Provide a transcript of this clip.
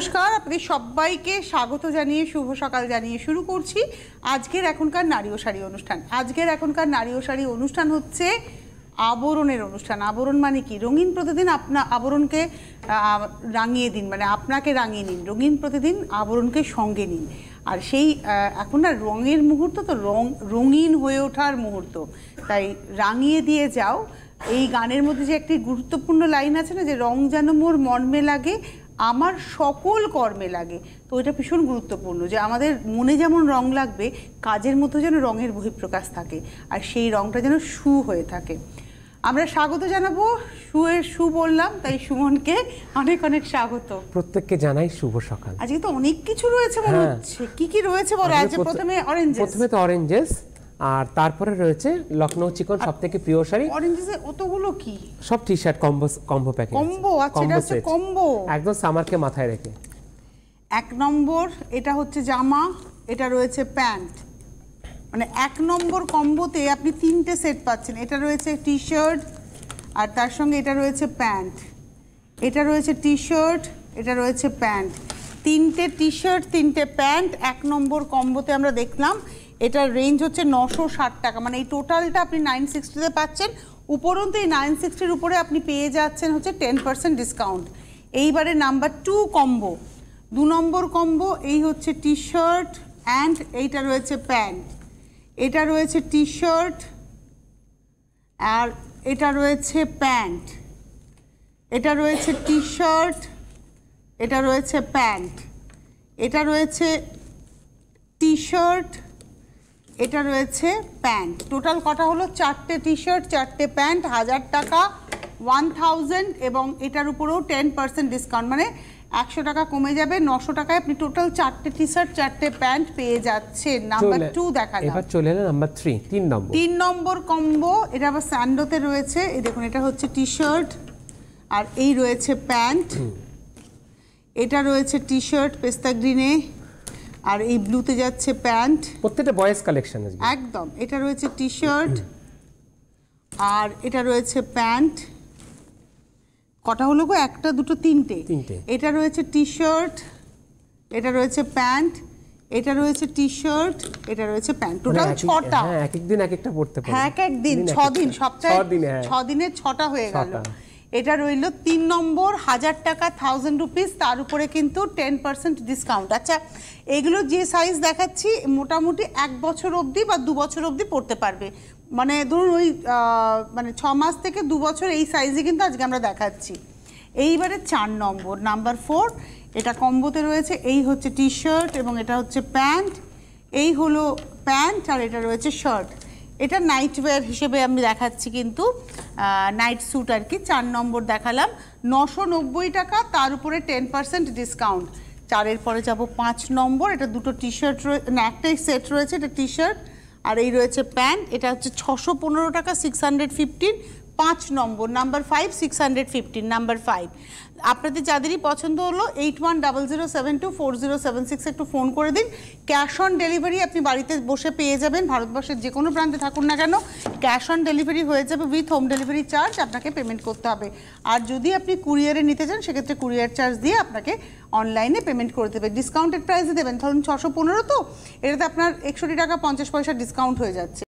নমস্কার, আপনাদের সবাইকে স্বাগত জানিয়ে শুভ সকাল জানিয়ে শুরু করছি আজকের এখনকার নারী ও শাড়ি অনুষ্ঠান। আজকের এখনকার নারী ও শাড়ি অনুষ্ঠান হচ্ছে আবরণের অনুষ্ঠান। আবরণ মানে কি? রঙিন প্রতিদিন আপনার আবরণকে রাঙিয়ে দিন, মানে আপনাকে রাঙিয়ে নিন। রঙিন প্রতিদিন আবরণকে সঙ্গে নিন। আর সেই এখন না রঙের মুহূর্ত, তো রঙিন হয়ে ওঠার মুহূর্ত, তাই রাঙিয়ে দিয়ে যাও। এই গানের মধ্যে যে একটি গুরুত্বপূর্ণ লাইন আছে না, যে রং যেন মোর মর্মে লাগে আমার সকল কর্মে লাগে, তো এটা ভীষণ গুরুত্বপূর্ণ যে আমাদের মনে যেমন রং লাগবে, কাজের মতো যেন রঙের বহিঃপ্রকাশ থাকে, আর সেই রংটা যেন সু হয়ে থাকে। আমরা স্বাগত জানাবো, সুয়ের সু বললাম তাই সুমনকে অনেক অনেক স্বাগত। প্রত্যেককে জানাই শুভ সকাল। আজকে তো অনেক কিছু রয়েছে মনে হচ্ছে। কি কি রয়েছে বলো? আজ প্রথমে অরেঞ্জেস। প্রথমে তো অরেঞ্জেস, আর তারপরে রয়েছে লখনৌ চিকন, সবথেকে প্রিয় শাড়ি। অরেঞ্জেসে অতগুলো কি? সব টি-শার্ট কম্বো প্যাকেজ। কম্বো? আচ্ছা, এটা হচ্ছে কম্বো, একদম সামারকে মাথায় রেখে। এক নম্বর এটা হচ্ছে জামা, এটা রয়েছে প্যান্ট, মানে এক নম্বর কম্বোতে আপনি তিনটে সেট পাচ্ছেন। এটা রয়েছে টি শার্ট, আর তার সঙ্গে এটা রয়েছে প্যান্ট, এটা রয়েছে টি শার্ট, এটা রয়েছে প্যান্ট। তিনটে টি শার্ট, তিনটে প্যান্ট এক নম্বর কম্বোতে আমরা দেখলাম। এটার রেঞ্জ হচ্ছে 960 টাকা, মানে এই টোটালটা আপনি 960-তে পাচ্ছেন। উপরন্তু এই 960-র উপরে আপনি পেয়ে যাচ্ছেন হচ্ছে 10% ডিসকাউন্ট। এইবারে নাম্বার 2 কম্বো, 2 নম্বর কম্বো, এই হচ্ছে টি শার্ট অ্যান্ড এইটা রয়েছে প্যান্ট, এটা রয়েছে টি শার্ট আর এটা রয়েছে প্যান্ট, এটা রয়েছে টি শার্ট, এটা রয়েছে প্যান্ট, এটা রয়েছে টি শার্ট, এটা রয়েছে প্যান্ট। টোটাল কটা হলো? 4টে টি শার্ট, 4টে প্যান্ট, 1000 টাকা, 1000, এবং এটার উপরেও 10% ডিসকাউন্ট, মানে 100 টাকা কমে যাবে। 900 টাকায় আপনি টোটাল 4টে টি শার্ট, 4টে প্যান্ট পেয়ে যাচ্ছেন। নাম্বার 2 দেখালাম। এবার চলে এলো নাম্বার 3, 3 নম্বর কম্বো। এটা আবার স্যান্ডোতে রয়েছে। এই দেখুন, এটা হচ্ছে টি শার্ট আর এই রয়েছে প্যান্ট, এটা রয়েছে টি শার্ট পেস্তা গ্রিনে, আর এই ব্লুতে যাচ্ছে প্যান্ট। প্রত্যেকটা বয়েজ কালেকশন আছে একদম। এটা রয়েছে টি শার্ট আর এটা রয়েছে প্যান্ট। কটা হলো গো? একটা, দুটো, তিনটে। এটা রয়েছে টি শার্ট, এটা রয়েছে প্যান্ট, এটা রয়েছে টি শার্ট, এটা রয়েছে প্যান্ট। টোটাল 6টা। হ্যাঁ, এক এক দিন এক একটা পড়তে পারে। হ্যাঁ, এক এক দিন, 6 দিন, সপ্তাহে 6 দিনে 6টা হয়ে গেল। এটা রইল 3 নম্বর, 1000 টাকা, 1000 রুপিস, তার উপরে কিন্তু 10% ডিসকাউন্ট। আচ্ছা, এগুলো যে সাইজ দেখাচ্ছি মোটামুটি 1 বছর অবধি বা 2 বছর অবধি পড়তে পারবে, মানে ধরুন ওই মানে 6 মাস থেকে 2 বছর এই সাইজে কিন্তু আজকে আমরা দেখাচ্ছি। এইবারে 4 নম্বর, নাম্বার 4, এটা কম্বোতে রয়েছে। এই হচ্ছে টি শার্ট এবং এটা হচ্ছে প্যান্ট, এই হলো প্যান্ট আর এটা রয়েছে শার্ট। এটা নাইট ওয়্যার হিসেবে আমি দেখাচ্ছি, কিন্তু নাইট স্যুট আর কি। 4 নম্বর দেখালাম, 990 টাকা, তার উপরে 10% ডিসকাউন্ট। 4-এর পরে যাব 5 নম্বর। এটা দুটো টি শার্ট না, একটাই সেট রয়েছে, এটা টি শার্ট আর এই রয়েছে প্যান্ট। এটা হচ্ছে 615 টাকা, 615। 5 নম্বর, নাম্বার 5, 615। নাম্বার 5 আপনাদের যাদেরই পছন্দ হলো 8100724076 একটু ফোন করে দিন। ক্যাশ অন ডেলিভারি আপনি বাড়িতে বসে পেয়ে যাবেন, ভারতবর্ষের যে কোনো প্রান্তে থাকুন না কেন ক্যাশ অন ডেলিভারি হয়ে যাবে, উইথ হোম ডেলিভারি চার্জ আপনাকে পেমেন্ট করতে হবে। আর যদি আপনি কুরিয়ারে নিতে চান সেক্ষেত্রে কুরিয়ার চার্জ দিয়ে আপনাকে অনলাইনে পেমেন্ট করে দেবে। ডিসকাউন্টেড প্রাইসে দেবেন, ধরুন 615, তো এটাতে আপনার 61 টাকা 50 পয়সা ডিসকাউন্ট হয়ে যাচ্ছে।